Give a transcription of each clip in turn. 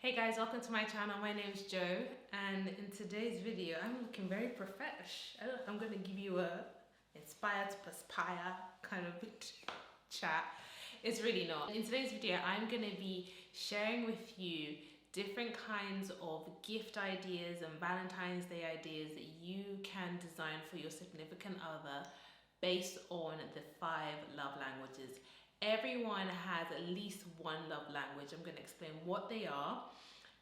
Hey guys, welcome to my channel. My name is Jo, and in today's video I'm looking very profesh. I'm going to give you a inspired to perspire kind of chat. It's really not. In today's video I'm going to be sharing with you different kinds of gift ideas and Valentine's Day ideas that you can design for your significant other based on the 5 love languages. Everyone has at least one love language. I'm going to explain what they are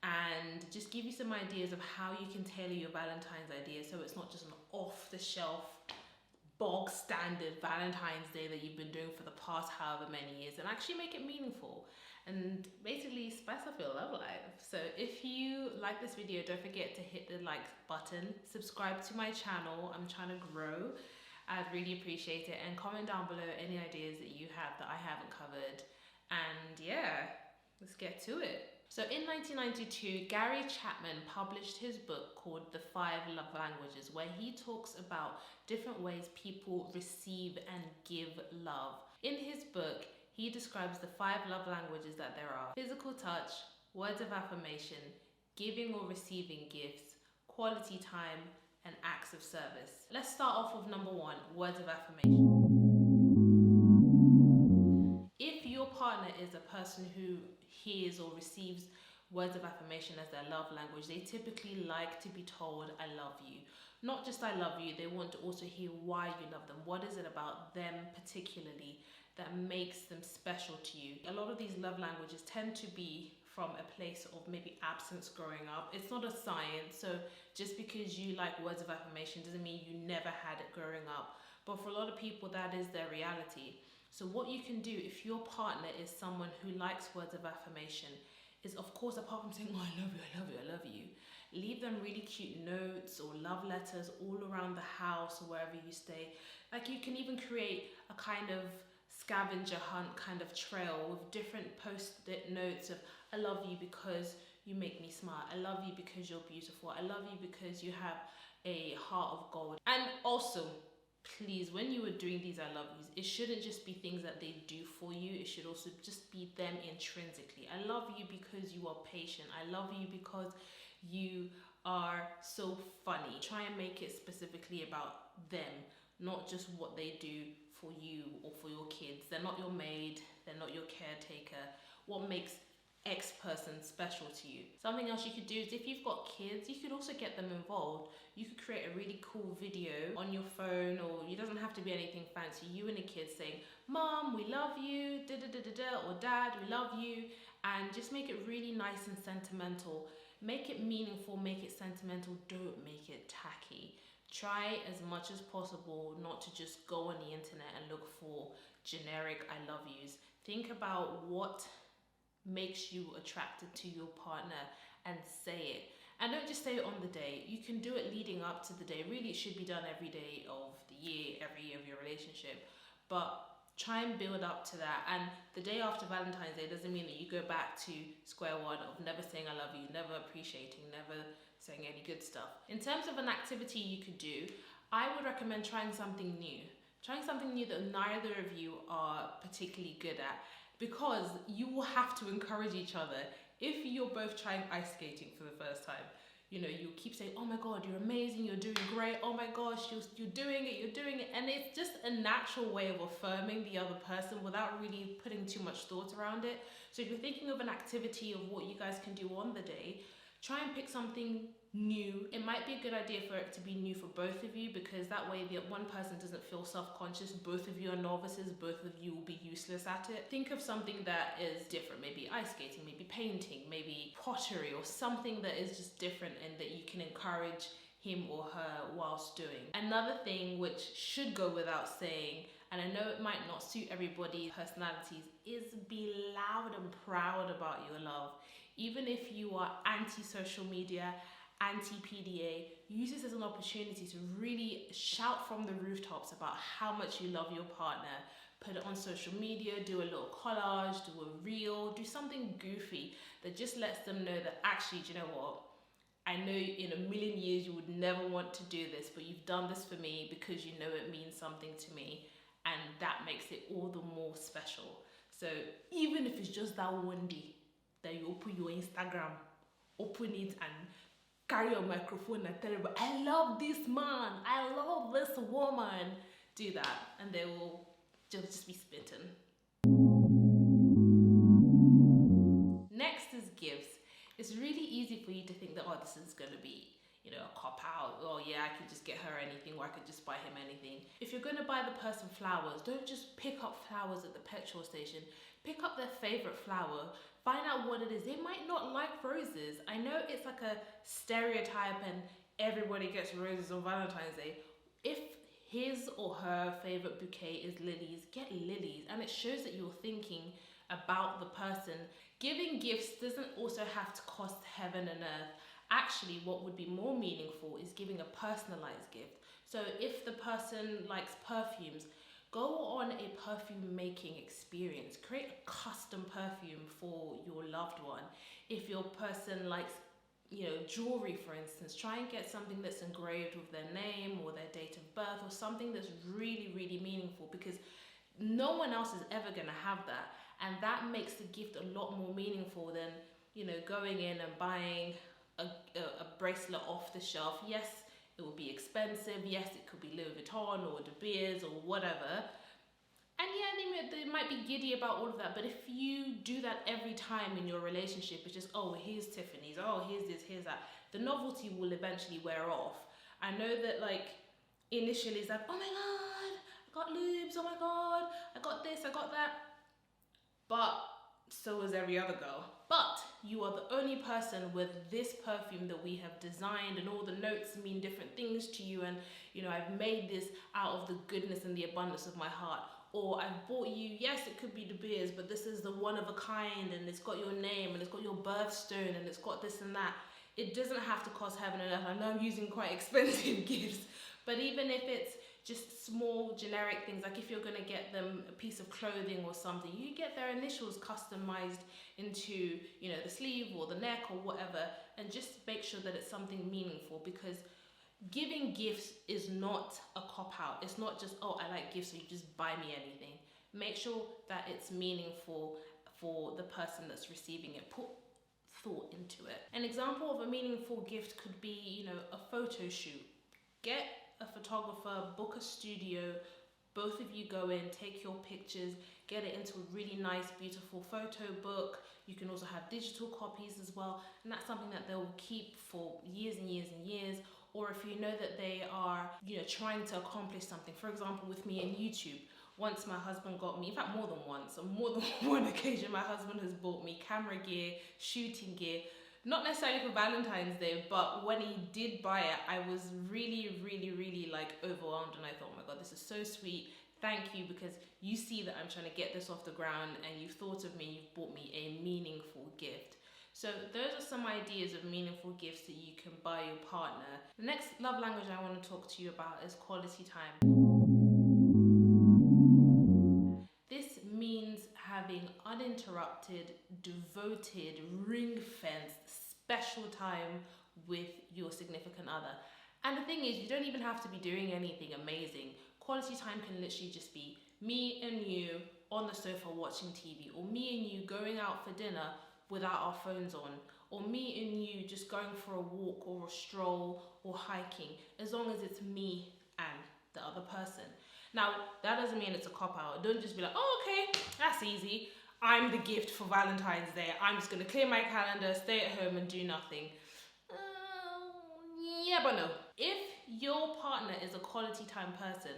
and just give you some ideas of how you can tailor your Valentine's idea so it's not just an off-the-shelf, bog standard Valentine's Day that you've been doing for the past however many years, and actually make it meaningful and basically spice up your love life. So if you like this video, don't forget to hit the like button, subscribe to my channel. I'm trying to grow. I'd really appreciate it, and comment down below any ideas that you have that I haven't covered. And yeah, let's get to it. So in 1992, Gary Chapman published his book called The 5 Love Languages, where he talks about different ways people receive and give love. In his book, he describes the 5 love languages that there are: physical touch, words of affirmation, giving or receiving gifts, quality time, and acts of service. Let's start off with number 1, words of affirmation. If your partner is a person who hears or receives words of affirmation as their love language, they typically like to be told, I love you. Not just I love you, they want to also hear why you love them. What is it about them particularly that makes them special to you? A lot of these love languages tend to be from a place of maybe absence growing up. It's not a science, so just because you like words of affirmation doesn't mean you never had it growing up. But for a lot of people, that is their reality. So what you can do if your partner is someone who likes words of affirmation is, of course, apart from saying, oh, I love you, I love you, I love you, leave them really cute notes or love letters all around the house or wherever you stay. Like, you can even create a kind of scavenger hunt kind of trail with different post-it notes of, I love you because you make me smile. I love you because you're beautiful. I love you because you have a heart of gold. And also, please, when you are doing these I love yous, it shouldn't just be things that they do for you. It should also just be them intrinsically. I love you because you are patient. I love you because you are so funny. Try and make it specifically about them, not just what they do for you or for your kids. They're not your maid. They're not your caretaker. What makes X person special to you? Something else you could do is, if you've got kids, you could also get them involved. You could create a really cool video on your phone, or it doesn't have to be anything fancy. You and the kids saying, Mom, we love you, da da da da da, or Dad, we love you, and just make it really nice and sentimental. Make it meaningful, make it sentimental, don't make it tacky. Try as much as possible not to just go on the internet and look for generic I love yous. Think about what makes you attracted to your partner and say it. And don't just say it on the day. You can do it leading up to the day. Really, it should be done every day of the year, every year of your relationship. But try and build up to that. And the day after Valentine's Day doesn't mean that you go back to square one of never saying I love you, never appreciating, never saying any good stuff. In terms of an activity you could do, I would recommend trying something new. Trying something new that neither of you are particularly good at, because you will have to encourage each other. If you're both trying ice skating for the first time, you know, you keep saying, oh my God, you're amazing, you're doing great, oh my gosh, you're doing it, you're doing it. And it's just a natural way of affirming the other person without really putting too much thought around it. So if you're thinking of an activity of what you guys can do on the day, try and pick something new. It might be a good idea for it to be new for both of you, because that way the one person doesn't feel self-conscious. Both of you are novices, both of you will be useless at it. Think of something that is different, maybe ice skating, maybe painting, maybe pottery, or something that is just different and that you can encourage him or her whilst doing. Another thing which should go without saying, and I know it might not suit everybody's personalities, is be loud and proud about your love. Even if you are anti-social media, anti-PDA, use this as an opportunity to really shout from the rooftops about how much you love your partner. Put it on social media, do a little collage, do a reel, do something goofy that just lets them know that actually, do you know what? I know in a million years you would never want to do this, but you've done this for me because you know it means something to me, and that makes it all the more special. So even if it's just that one day that you open your Instagram open it and carry a microphone and tell everybody, I love this man, I love this woman. Do that and they will just be spitting. Next is gifts. It's really easy for you to think that, oh, this is going to be, a cop out. Oh yeah, I could just get her anything, or I could just buy him anything. If you're going to buy the person flowers, don't just pick up flowers at the petrol station. Pick up their favorite flower. Find out what it is. They might not like roses. I know it's like a stereotype and everybody gets roses on Valentine's Day. If his or her favorite bouquet is lilies, get lilies. And it shows that you're thinking about the person. Giving gifts doesn't also have to cost heaven and earth. Actually, what would be more meaningful is giving a personalized gift. So if the person likes perfumes, go on a perfume making experience. Create a custom perfume for your loved one. If your person likes, jewelry, for instance, try and get something that's engraved with their name or their date of birth, or something that's really, really meaningful, because no one else is ever going to have that. And that makes the gift a lot more meaningful than, going in and buying a bracelet off the shelf. Yes, it will be expensive. Yes, it could be Louis Vuitton or De Beers or whatever. And yeah, they might be giddy about all of that. But if you do that every time in your relationship, it's just, oh, here's Tiffany's. Oh, here's this, here's that. The novelty will eventually wear off. I know that, initially it's like, oh my God, I got lubes. Oh my God, I got this, I got that. But so is every other girl. But you are the only person with this perfume that we have designed, and all the notes mean different things to you, and I've made this out of the goodness and the abundance of my heart. Or I've bought you, yes, it could be De Beers, but this is the one of a kind, and it's got your name, and it's got your birthstone, and it's got this and that. It doesn't have to cost heaven and earth. I know I'm using quite expensive gifts, but even if it's just small generic things, like if you're going to get them a piece of clothing or something, you get their initials customized into the sleeve or the neck or whatever, and just make sure that it's something meaningful, because giving gifts is not a cop-out. It's not just, oh, I like gifts, so you just buy me anything. Make sure that it's meaningful for the person that's receiving it. Put thought into it. An example of a meaningful gift could be, a photo shoot. Get a photographer, book a studio, both of you go in, take your pictures, get it into a really nice, beautiful photo book. You can also have digital copies as well, and that's something that they'll keep for years and years and years. Or if you know that they are, trying to accomplish something. For example, with me in YouTube, once my husband got me, in fact more than once, on more than one occasion, my husband has bought me camera gear, shooting gear, not necessarily for Valentine's Day, but when he did buy it, I was really, really, really overwhelmed, and I thought, oh my God, this is so sweet. Thank you, because you see that I'm trying to get this off the ground, and you've thought of me, you've bought me a meaningful gift. So those are some ideas of meaningful gifts that you can buy your partner. The next love language I want to talk to you about is quality time. This means having uninterrupted, devoted, ring-fenced, special time with your significant other. And the thing is, you don't even have to be doing anything amazing. Quality time can literally just be me and you on the sofa watching TV, or me and you going out for dinner without our phones on, or me and you just going for a walk or a stroll or hiking, as long as it's me and the other person. Now, that doesn't mean it's a cop-out. Don't just be like, oh, okay, that's easy. I'm the gift for Valentine's Day. I'm just going to clear my calendar, stay at home and do nothing. Yeah, but no. If your partner is a quality time person,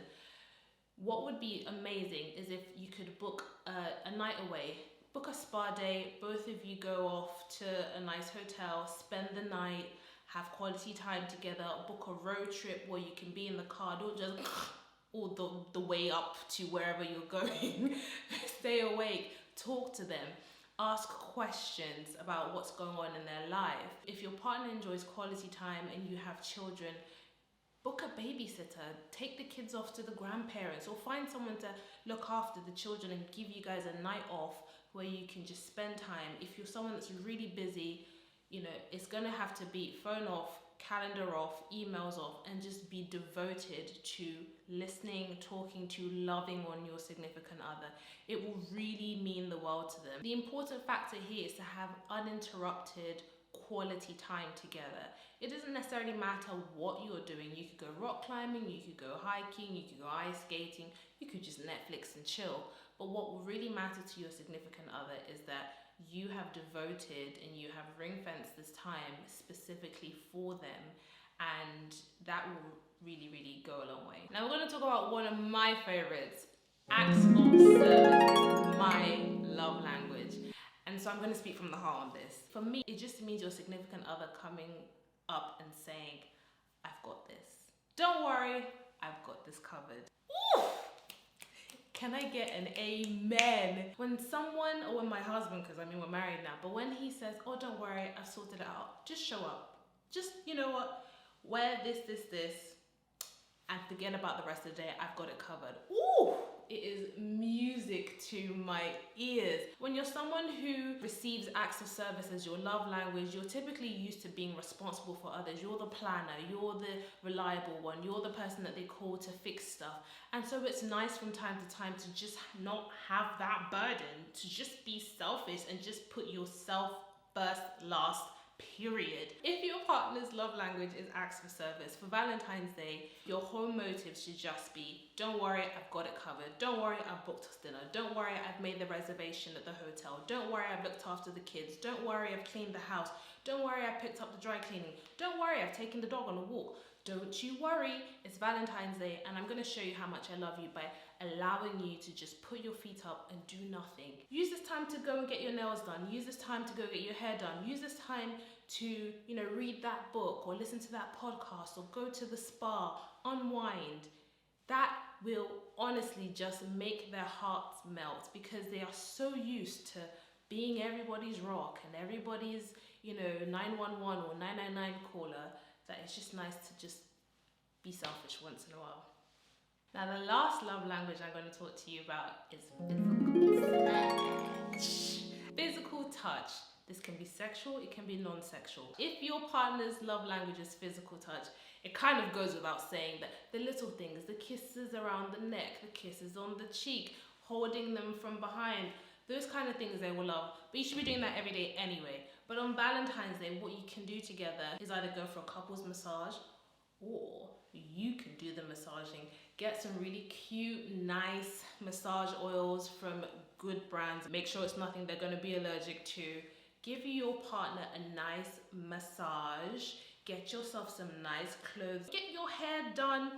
what would be amazing is if you could book a night away. Book a spa day, both of you go off to a nice hotel, spend the night, have quality time together, book a road trip where you can be in the car, don't just all the way up to wherever you're going. Stay awake, talk to them, ask questions about what's going on in their life. If your partner enjoys quality time and you have children, book a babysitter, take the kids off to the grandparents, or find someone to look after the children and give you guys a night off where you can just spend time. If you're someone that's really busy, it's gonna have to be phone off, calendar off, emails off, and just be devoted to listening, talking to, loving on your significant other. It will really mean the world to them. The important factor here is to have uninterrupted quality time together. It doesn't necessarily matter what you're doing. You could go rock climbing, you could go hiking, you could go ice skating, you could just Netflix and chill. But what will really matter to your significant other is that you have devoted and you have ring-fenced this time specifically for them, and that will really, really go a long way. Now we're going to talk about one of my favorites. Acts of service is my love language. And so I'm going to speak from the heart on this. For me, it just means your significant other coming up and saying, I've got this. Don't worry, I've got this covered. Ooh! Can I get an amen? When someone, or when my husband, because I mean we're married now, but when he says, oh, don't worry, I've sorted it out, just show up. Just, you know what, wear this, and forget about the rest of the day, I've got it covered. Ooh! It is music to my ears. When you're someone who receives acts of service as your love language, you're typically used to being responsible for others. You're the planner, you're the reliable one, you're the person that they call to fix stuff. And so it's nice from time to time to just not have that burden, to just be selfish and just put yourself first, last, period. If your partner's love language is acts of service, for Valentine's Day, your whole motive should just be, don't worry, I've got it covered. Don't worry, I've booked us dinner. Don't worry, I've made the reservation at the hotel. Don't worry, I've looked after the kids. Don't worry, I've cleaned the house. Don't worry, I picked up the dry cleaning. Don't worry, I've taken the dog on a walk. Don't you worry, it's Valentine's Day, and I'm going to show you how much I love you by allowing you to just put your feet up and do nothing. Use this time to go and get your nails done. Use this time to go get your hair done. Use this time to, you know, read that book or listen to that podcast or go to the spa, unwind. That will honestly just make their hearts melt, because they are so used to being everybody's rock and everybody's, you know, 911 or 999 caller, that it's just nice to just be selfish once in a while. Now the last love language I'm going to talk to you about is physical touch. Physical touch. This can be sexual, it can be non-sexual. If your partner's love language is physical touch, it kind of goes without saying that the little things, the kisses around the neck, the kisses on the cheek, holding them from behind, those kind of things they will love. But you should be doing that every day anyway. But on Valentine's Day, what you can do together is either go for a couples massage, or you can do the massaging. Get some really cute, nice massage oils from good brands. Make sure it's nothing they're going to be allergic to. Give your partner a nice massage. Get yourself some nice clothes. Get your hair done.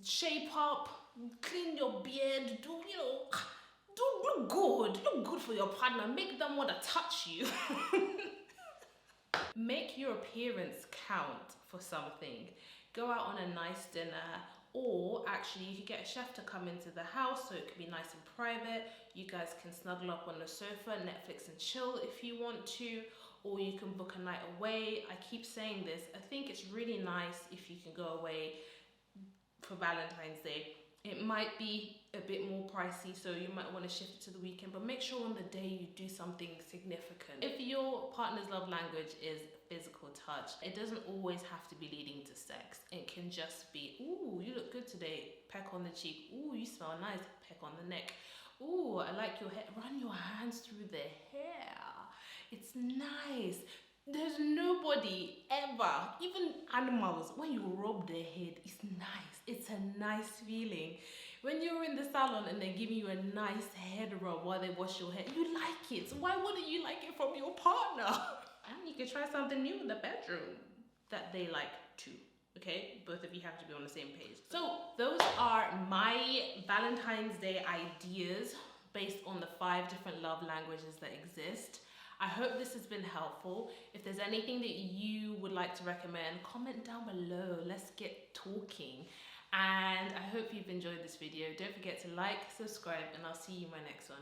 Shape up. Clean your beard. Do look good. Look good for your partner. Make them want to touch you. Make your appearance count for something. Go out on a nice dinner, or actually you could get a chef to come into the house so it could be nice and private. You guys can snuggle up on the sofa, Netflix and chill if you want to, or you can book a night away. I keep saying this, I think it's really nice if you can go away for Valentine's Day. It might be a bit more pricey, so you might want to shift it to the weekend, but make sure on the day you do something significant. If your partner's love language is physical touch, it doesn't always have to be leading to sex. It can just be, ooh, you look good today, peck on the cheek. Ooh, you smell nice, peck on the neck. Ooh, I like your hair. Run your hands through the hair. It's nice. There's nobody ever, even animals, when you rub their head, it's nice. It's a nice feeling. When you're in the salon and they're giving you a nice head rub while they wash your hair, you like it. So why wouldn't you like it from your partner? And you can try something new in the bedroom that they like too. Okay, both of you have to be on the same page. So those are my Valentine's Day ideas based on the 5 different love languages that exist. I hope this has been helpful. If there's anything that you would like to recommend, comment down below. Let's get talking. And I hope you've enjoyed this video. Don't forget to like, subscribe, and I'll see you in my next one.